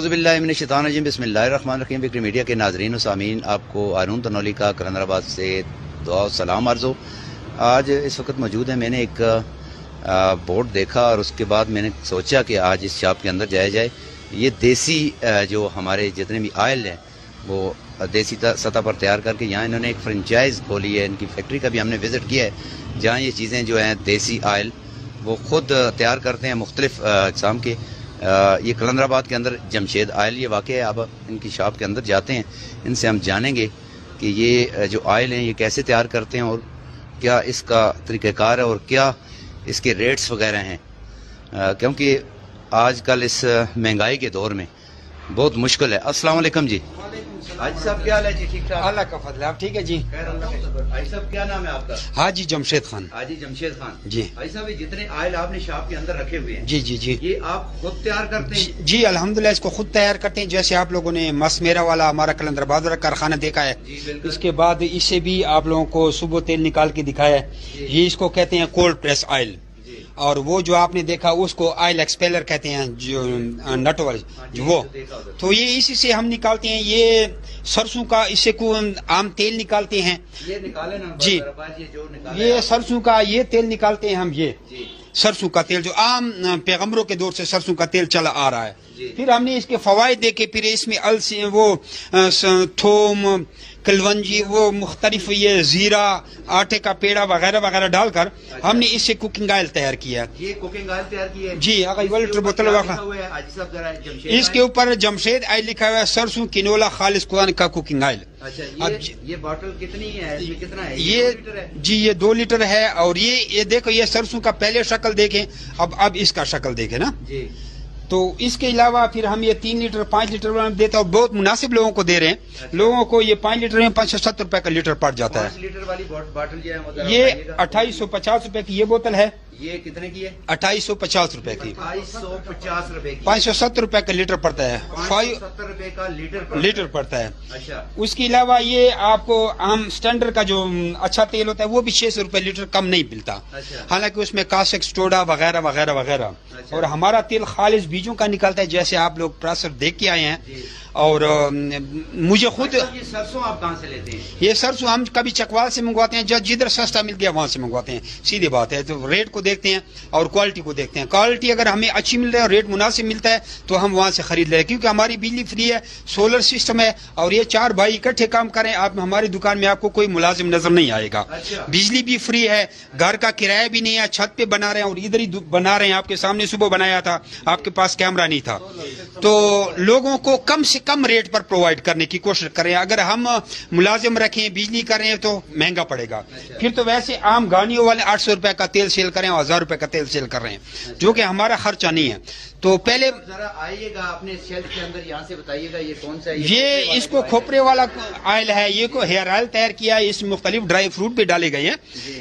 اعوذ باللہ من الشیطان الرجیم، بسم اللہ الرحمن الرحیم۔ وکٹری میڈیا کے ناظرین و سامعین، آپ کو ہارون تنولی کا کلندرآباد سے دعا و سلام عرض ہو۔ آج اس وقت موجود ہے، میں نے ایک بورڈ دیکھا اور اس کے بعد میں نے سوچا کہ آج اس شاپ کے اندر جایا جائے۔ یہ دیسی جو ہمارے جتنے بھی آئل ہیں وہ دیسی سطح پر تیار کر کے یہاں انہوں نے ایک فرنچائز کھولی ہے۔ ان کی فیکٹری کا بھی ہم نے وزٹ کیا ہے، جہاں یہ چیزیں جو ہیں دیسی آئل وہ خود تیار کرتے ہیں مختلف اقسام کے۔ یہ کلندرآباد کے اندر جمشید آئل یہ واقع ہے۔ اب ان کی شاپ کے اندر جاتے ہیں، ان سے ہم جانیں گے کہ یہ جو آئل ہیں یہ کیسے تیار کرتے ہیں اور کیا اس کا طریقہ کار ہے اور کیا اس کے ریٹس وغیرہ ہیں، کیونکہ آج کل اس مہنگائی کے دور میں بہت مشکل ہے۔ السلام علیکم جی۔ حاجی صاحب کیا حال ہے جی؟ ٹھیک ٹھاک، اللہ کا فضل ہے۔ آپ ٹھیک ہے جی؟ خیر اللہ کا شکر۔ حاجی صاحب کیا نام ہے آپ کا؟ حاجی جمشید خان۔ حاجی جمشید خان جی۔ حاجی صاحب یہ جتنے آئل آپ نے شاپ کے اندر رکھے ہوئے ہیں جی جی جی یہ آپ خود تیار کرتے ہیں؟ جی الحمدللہ اس کو خود تیار کرتے ہیں۔ جیسے آپ لوگوں نے مس میرا والا ہمارا کلندرآباد والا کارخانہ دیکھا ہے، جی بالکل۔ اس کے بعد اس سے بھی آپ لوگوں کو صبح تیل نکال کے دکھایا ہے، یہ اس کو کہتے ہیں کولڈ پریس آئل، اور وہ جو آپ نے دیکھا اس کو آئل ایکسپیلر کہتے ہیں، جو نٹ والے وہ، تو یہ اسی سے ہم نکالتے ہیں۔ یہ سرسوں کا اس سے عام تیل نکالتے ہیں یہ نکالے نا جی، یہ سرسوں کا یہ تیل نکالتے ہیں ہم، یہ سرسوں کا تیل جو عام پیغمبروں کے دور سے سرسوں کا تیل چلا آ رہا ہے۔ پھر ہم نے اس کے فوائد دیکھے، پھر اس میں السی وہ تھوم کلونجی وہ مختلف یہ زیرہ آٹے کا پیڑا وغیرہ وغیرہ ڈال کر ہم نے اس سے کوکنگ آئل تیار کیا۔ یہ کوکنگ آئل تیار کی ہے جی اگر لیٹر بوتل اس کے اوپر جمشید آئل لکھا ہوا ہے، سرسوں کنولا خالص قرآن کا کوکنگ آئل۔ اچھا یہ باٹل کتنی ہے؟ اس میں کتنا ہے؟ یہ جی یہ 2 لیٹر ہے، اور یہ دیکھو یہ سرسوں کا پہلے شکل دیکھیں، اب اس کا شکل دیکھیں نا جی۔ تو اس کے علاوہ پھر ہم یہ 3 لیٹر 5 لیٹر دیتا ہوں، بہت مناسب لوگوں کو دے رہے ہیں۔ لوگوں کو یہ 5 لیٹر میں 570 روپے کا لیٹر پڑ جاتا ہے۔ 5 لیٹر والی باٹل جو ہے یہ 2850 روپے کی یہ بوتل ہے۔ یہ کتنے کی ہے؟ 2850 روپے کی، 2850 روپے کی، 570 روپے کا لیٹر پڑتا ہے، 570 روپے کا لیٹر پڑتا ہے۔ اچھا اس کے علاوہ یہ آپ کو عام سٹینڈرڈ کا جو اچھا تیل ہوتا ہے وہ بھی 600 روپے لیٹر کم نہیں ملتا، حالانکہ اس میں کاسک سٹوڈا وغیرہ وغیرہ وغیرہ، اور ہمارا تیل خالص بیجوں کا نکلتا ہے، جیسے آپ لوگ پروسیس دیکھ کے آئے ہیں۔ اور مجھے خود یہ سرسوں آپ کہاں سے لیتے ہیں؟ یہ سرسوں ہم کبھی چکوال سے منگواتے ہیں، جدھر سستا مل گیا وہاں سے منگواتے ہیں، سیدھی بات ہے۔ تو ریٹ کو دیکھتے ہیں اور کوالٹی کو دیکھتے ہیں، کوالٹی اگر ہمیں اچھی مل رہی ہے اور ریٹ مناسب ملتا ہے تو ہم وہاں سے خرید لیں، کیونکہ ہماری بجلی فری ہے، سولر سسٹم ہے، اور یہ 4 بھائی اکٹھے کام کریں۔ آپ ہماری دکان میں آپ کو کوئی ملازم نظر نہیں آئے گا، بجلی بھی فری ہے، گھر کا کرایہ بھی نہیں ہے، چھت پہ بنا رہے ہیں اور ادھر ہی بنا رہے ہیں۔ آپ کے سامنے صبح بنایا تھا، آپ کے پاس کیمرہ نہیں تھا، تو لوگوں کو کم سے کم ریٹ پر پرووائڈ کرنے کی کوشش کریں۔ اگر ہم ملازم رکھیں بجلی کریں تو مہنگا پڑے گا، پھر تو ویسے عام گاڑیوں والے 800 روپے کا تیل سیل کریں اور 1000 روپے کا تیل سیل کر رہے ہیں، جو کہ ہمارا خرچہ نہیں ہے۔ تو پہلے ذرا آئیے گا اپنے شیلف کے اندر، یہاں سے بتائیے گا یہ کون سا ہے؟ یہ اس کو کھوپرے والا آئل ہے، یہ کو ہیئر آئل تیار کیا ہے، اس میں مختلف ڈرائی فروٹ بھی ڈالے گئے ہیں۔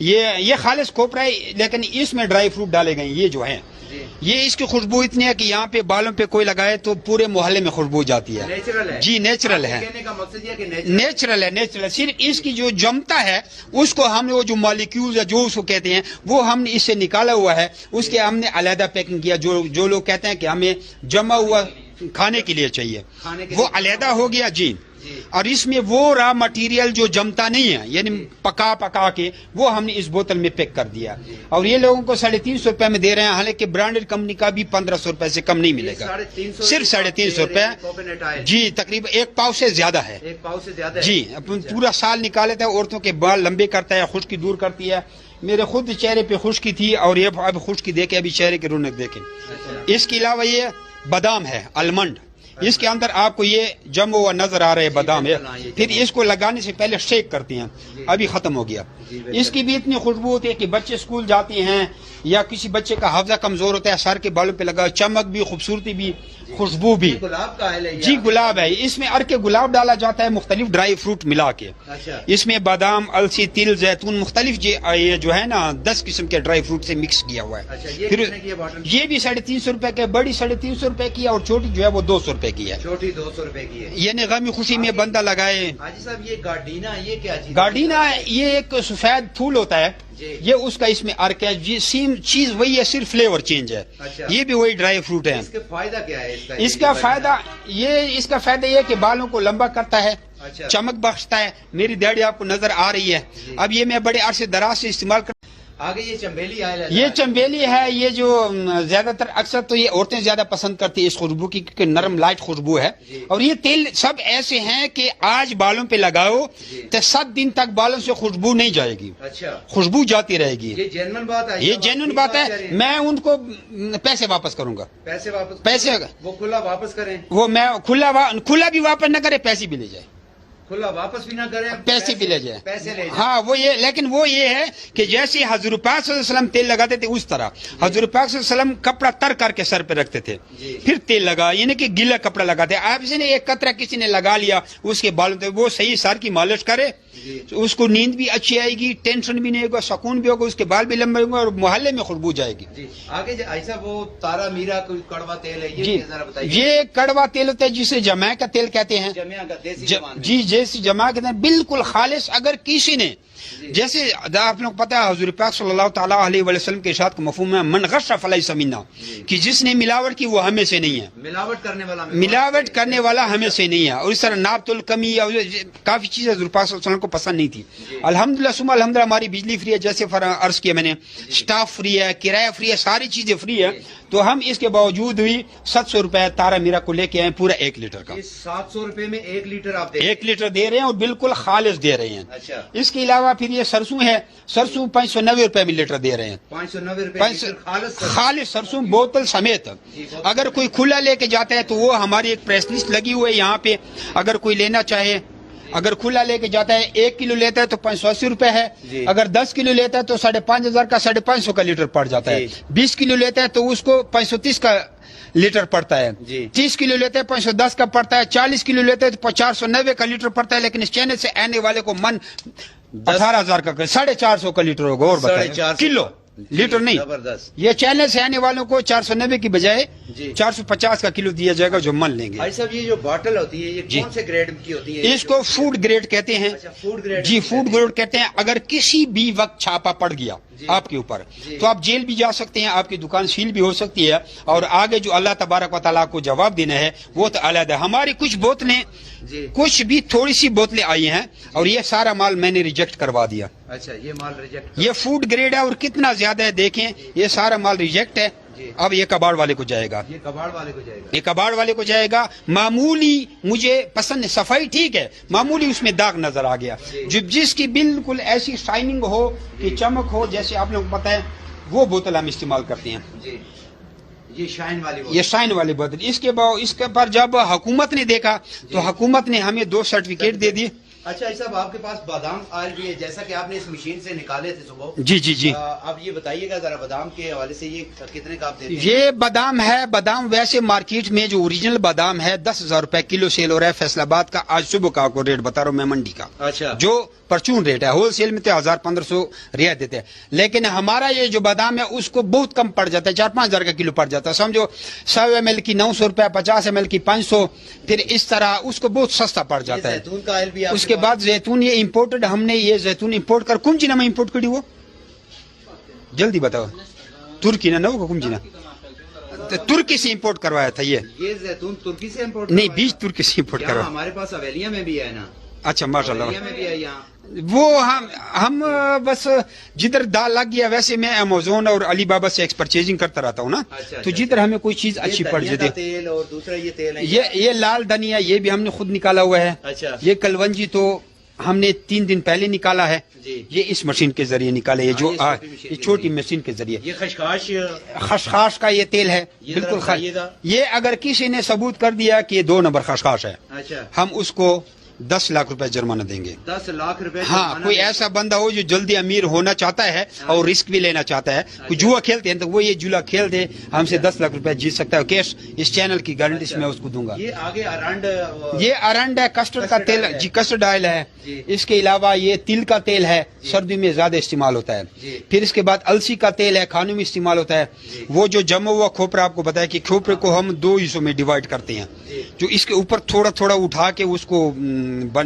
یہ خالص کھوپرا ہے، لیکن اس میں ڈرائی فروٹ ڈالے گئے ہیں، یہ جو ہیں یہ اس کی خوشبو اتنی ہے کہ یہاں پہ بالوں پہ کوئی لگائے تو پورے محلے میں خوشبو جاتی ہے۔ نیچرل ہے جی نیچرل ہے، کہنے کا مقصد یہ کہ نیچرل ہے، نیچرل۔ صرف اس کی جو جمتا ہے اس کو ہم نے وہ جو مالیکیولز جو اس کو کہتے ہیں وہ ہم نے اس سے نکالا ہوا ہے، اس کے ہم نے علیحدہ پیکنگ کیا۔ جو لوگ کہتے ہیں کہ ہمیں جمع ہوا کھانے کے لیے چاہیے وہ علیحدہ ہو گیا جی، اور اس میں وہ را مٹیریل جو جمتا نہیں ہے، یعنی پکا کے وہ ہم نے اس بوتل میں پیک کر دیا، اور یہ لوگوں کو 350 روپے میں دے رہے ہیں، حالانکہ برانڈڈ کمپنی کا بھی 1500 روپے سے کم نہیں ملے گا، صرف 350 روپے جی، تقریباً 1 پاؤ سے زیادہ ہے جی۔ پورا سال نکالتا ہے، عورتوں کے بال لمبے کرتا ہے، خشکی دور کرتی ہے۔ میرے خود چہرے پہ خشکی تھی اور یہ اب خشکی دیکھے، ابھی چہرے کی رونق دیکھیں۔ اس کے علاوہ یہ بادام ہے، المنڈ، اس کے اندر آپ کو یہ جمع ہوا نظر آ رہا ہے بادام ہے، پھر اس کو لگانے سے پہلے شیک کرتے ہیں، ابھی ختم ہو گیا۔ اس کی بھی اتنی خوشبو ہوتی ہے کہ بچے اسکول جاتے ہیں یا کسی بچے کا حافظہ کمزور ہوتا ہے، سر کے بالوں پہ لگا، چمک بھی، خوبصورتی بھی، خوشبو بھی گلاب کا ہے جی، گلاب ہے۔ اس میں ارکے گلاب ڈالا جاتا ہے مختلف ڈرائی فروٹ ملا کے، اس میں بادام، السی، تل، زیتون، مختلف یہ جو ہے نا 10 قسم کے ڈرائی فروٹ سے مکس کیا ہوا ہے۔ پھر یہ بھی 350 روپے کے، بڑی 350 روپے کی، اور چھوٹی جو ہے وہ 200 روپے کی ہے، چھوٹی 200 روپے کی ہے۔ یعنی غمی خوشی میں بندہ لگائے۔ حاجی صاحب یہ گارڈینا یہ کیا چیز؟ گارڈینا یہ ایک سفید پھول ہوتا ہے یہ اس کا اس میں ارک ہے جی، سیم چیز وہی ہے، صرف فلیور چینج ہے. یہ بھی وہی ڈرائی فروٹ ہے. اس کا فائدہ کیا ہے؟ اس کا فائدہ یہ کہ بالوں کو لمبا کرتا ہے، چمک بخشتا ہے. میری داڑھی آپ کو نظر آ رہی ہے. اب یہ میں بڑے عرصے دراز سے استعمال کر. آگے یہ چمبیلی آئل ہے. یہ چمبیلی ہے. یہ جو زیادہ تر اکثر تو یہ عورتیں زیادہ پسند کرتی ہیں اس خوشبو کی، کیونکہ نرم لائٹ خوشبو ہے. اور یہ تیل سب ایسے ہیں کہ آج بالوں پہ لگاؤ تو 7 دن تک بالوں سے خوشبو نہیں جائے گی. خوشبو جاتی رہے گی. یہ جینوئن بات ہے. یہ جینوئن بات ہے. میں ان کو پیسے واپس کروں گا. پیسے وہ کھلا واپس کریں. وہ میں کھلا بھی واپس نہ کرے، پیسے بھی لے جائے. کھلا واپس بھی نہ کرے، پیسے بھی لے جائے. پیسے لے جائے. ہاں وہ یہ، لیکن وہ یہ ہے کہ جیسے حضور پاک صلی اللہ علیہ وسلم تیل لگاتے تھے اس طرح حضور پاک صلی اللہ علیہ وسلم کپڑا تر کر کے سر پہ رکھتے تھے، پھر تیل لگا، یعنی کہ گیلا کپڑا لگاتے. آپ سے نے ایک قطرہ کسی نے لگا لیا اس کے بالوں پہ، وہ صحیح سر کی مالش کرے، اس کو نیند بھی اچھی آئے گی، ٹینشن بھی نہیں ہوگا، سکون بھی ہوگا، اس کے بال بھی لمبے ہوں گے اور محلے میں خوشبو جائے گی. آگے ایسا وہ تارا میرا کوئی کڑوا تیل ہے، یہ ذرا بتائیے. یہ کڑوا تیل ہوتا ہے جسے جمع کا تیل کہتے ہیں. جی جیسے جمع کہتے ہیں، بالکل خالص. اگر کسی نے جیسے آپ لوگ پتا ہے حضور پاک صلی اللہ تعالیٰ علیہ وسلم کے ارشاد کا مفہوم ہے من غش فلیس منا، کہ جس نے ملاوٹ کی وہ ہمیں سے نہیں ہے. ملاوٹ کرنے والا ہمیں سے نہیں ہے. اور اس طرح نابت الکمی اور کافی چیزیں حضور پاک صلی اللہ علیہ وسلم کو پسند نہیں تھی. الحمدللہ ثم الحمدللہ ہماری بجلی فری ہے، جیسے عرض کیا میں نے، اسٹاف فری ہے، کرایہ فری ہے، ساری چیزیں فری ہے. تو ہم اس کے باوجود بھی 700 روپے تارا میرا کو لے کے آئے پورا 1 لیٹر کا. 700 روپے میں 1 لیٹر آپ 1 لیٹر دے رہے ہیں اور بالکل خالص دے رہے ہیں. اس کے علاوہ پھر یہ سرسوں ہے، سرسوں 590 روپے میں لیٹر دے رہے ہیں. 590 روپے خالص سرسوں بوتل سمیت. اگر کوئی کھلا لے کے جاتا ہے تو وہ ہماری ایک پریس لسٹ لگی ہوئی ہے یہاں پہ، اگر کوئی لینا چاہے، اگر کھلا لے کے جاتا ہے 1 کلو لیتا ہے تو 580 روپے ہے. اگر 10 کلو لیتا ہے تو 5,500 کا 550 کا لیٹر پڑ جاتا ہے. 20 کلو لیتا ہے تو اس کو 530 کا لیٹر پڑتا ہے. 30 کلو لیتے ہیں 510 کا پڑتا ہے. 40 کلو لیتے ہیں تو 490 کا لیٹر پڑتا ہے. لیکن اس چینل سے آنے والے کو من 18,000 کا 450 کا لیٹر ہوگا. اور بتائیں کلو لیٹر نہیں، یہ چینل سے آنے والوں کو 490 کی بجائے 450 کا کلو دیا جائے گا جو من لیں گے. بھائی صاحب یہ جو باٹل ہوتی ہے یہ کون سے گریڈ کی ہوتی ہے؟ اس کو فوڈ گریڈ کہتے ہیں. جی فوڈ گریڈ کہتے ہیں. اگر کسی بھی وقت چھاپا پڑ گیا آپ کے اوپر تو آپ جیل بھی جا سکتے ہیں، آپ کی دکان سیل بھی ہو سکتی ہے، اور آگے جو اللہ تبارک و تعالیٰ کو جواب دینا ہے وہ تو علیحدہ. ہماری کچھ بوتلیں، کچھ بھی تھوڑی سی بوتلیں آئی ہیں اور یہ سارا مال میں نے ریجیکٹ کروا دیا. اچھا یہ مال ریجیکٹ، یہ فوڈ گریڈ ہے اور کتنا زیادہ ہے دیکھیں. یہ سارا مال ریجیکٹ ہے. اب یہ کباڑ والے کو جائے گا. یہ کباڑ والے کو جائے گا. معمولی مجھے پسند ہے، صفائی ٹھیک ہے، معمولی اس میں داغ نظر آ گیا، جس کی بالکل ایسی شائننگ ہو کہ چمک ہو، جیسے آپ لوگ پتہ ہے وہ بوتل ہم استعمال کرتے ہیں. یہ شائن والی بوتل. اس کے پر جب حکومت نے دیکھا تو حکومت نے ہمیں 2 سرٹیفکیٹ دے دیے. اچھا صاحب آپ کے پاس بادام آئل بھی ہے، جیسا کہ آپ نے اس مشین سے نکالے تھے صبح. جی اب یہ بتائیے گا ذرا بادام کے حوالے سے یہ کتنے کا آپ دیتے ہیں؟ یہ بادام ہے، بادام ویسے مارکیٹ میں جو اوریجنل بادام ہے 10,000 روپے کلو سیل ہو رہا ہے فیصل آباد کا. آج صبح کا کو ریٹ بتا رہا ہوں میں منڈی کا. اچھا جو پرچون ریٹ ہے، ہول سیل میں تو 1,500 رعایت دیتے ہیں. لیکن ہمارا یہ جو بادام ہے اس کو بہت کم پڑ جاتا ہے، 4-5 ہزار کا کلو پڑ جاتا ہے. سمجھو 100 ml کی 900 روپے، 50 ml کی 500، پھر اس طرح اس کو بہت سستا پڑ جاتا ہے. زیتون کا آئل بھی اس کے بعد زیتون یہ امپورٹڈ، ہم نے یہ زیتون امپورٹ کر کم جینا میں امپورٹ کری. وہ جلدی بتاؤ. ترکی نہ وہ کم جینا ترکی سے امپورٹ کروایا تھا. یہ زیتون ترکی سے امپورٹ نہیں، بیج ترکی سے امپورٹ کروایا. ہمارے پاس اویلیا میں بھی ہے نا. اچھا ماشاء اللہ. وہ ہم بس جدھر دال لگ گیا، ویسے میں امیزون اور علی بابا سے پرچیزنگ کرتا رہتا ہوں نا. تو جدھر ہمیں کوئی چیز اچھی پڑ جاتی ہے. اور دوسرا یہ تیل ہے، یہ لال دھنیا، یہ بھی ہم نے خود نکالا ہوا ہے. یہ کلونجی تو ہم نے 3 دن پہلے نکالا ہے. یہ اس مشین کے ذریعے نکالے، یہ جو چھوٹی مشین کے ذریعے. یہ خشخاش کا یہ تیل ہے، بالکل. یہ اگر کسی نے ثبوت کر دیا کہ 2 نمبر خشخاش ہے، ہم اس کو 10 لاکھ روپے جرمانہ دیں گے. 10 لاکھ روپے. ہاں، کوئی ایسا بندہ ہو جو جلدی امیر ہونا چاہتا ہے اور رسک بھی لینا چاہتا ہے، کوئی جوا کھیلتے ہیں تو وہ یہ جلا کھیل دے، ہم سے 10 لاکھ روپے جیت سکتا ہے. کیش اس چینل کی گارنٹی میں اس کو دوں گا. یہ آگے ارنڈ ہے، کسٹرڈ کا تیل. جی کسٹرڈ آئل ہے. اس کے علاوہ یہ تل کا تیل ہے، سردی میں زیادہ استعمال ہوتا ہے. پھر اس کے بعد السی کا تیل ہے، کھانوں میں استعمال ہوتا ہے. وہ جو جمع ہوا کھوپرا، آپ کو بتایا کہ کھوپرے کو ہم 2 حصوں میں ڈیوائڈ کرتے ہیں، جو اس کے اوپر تھوڑا تھوڑا اٹھا کے اس کو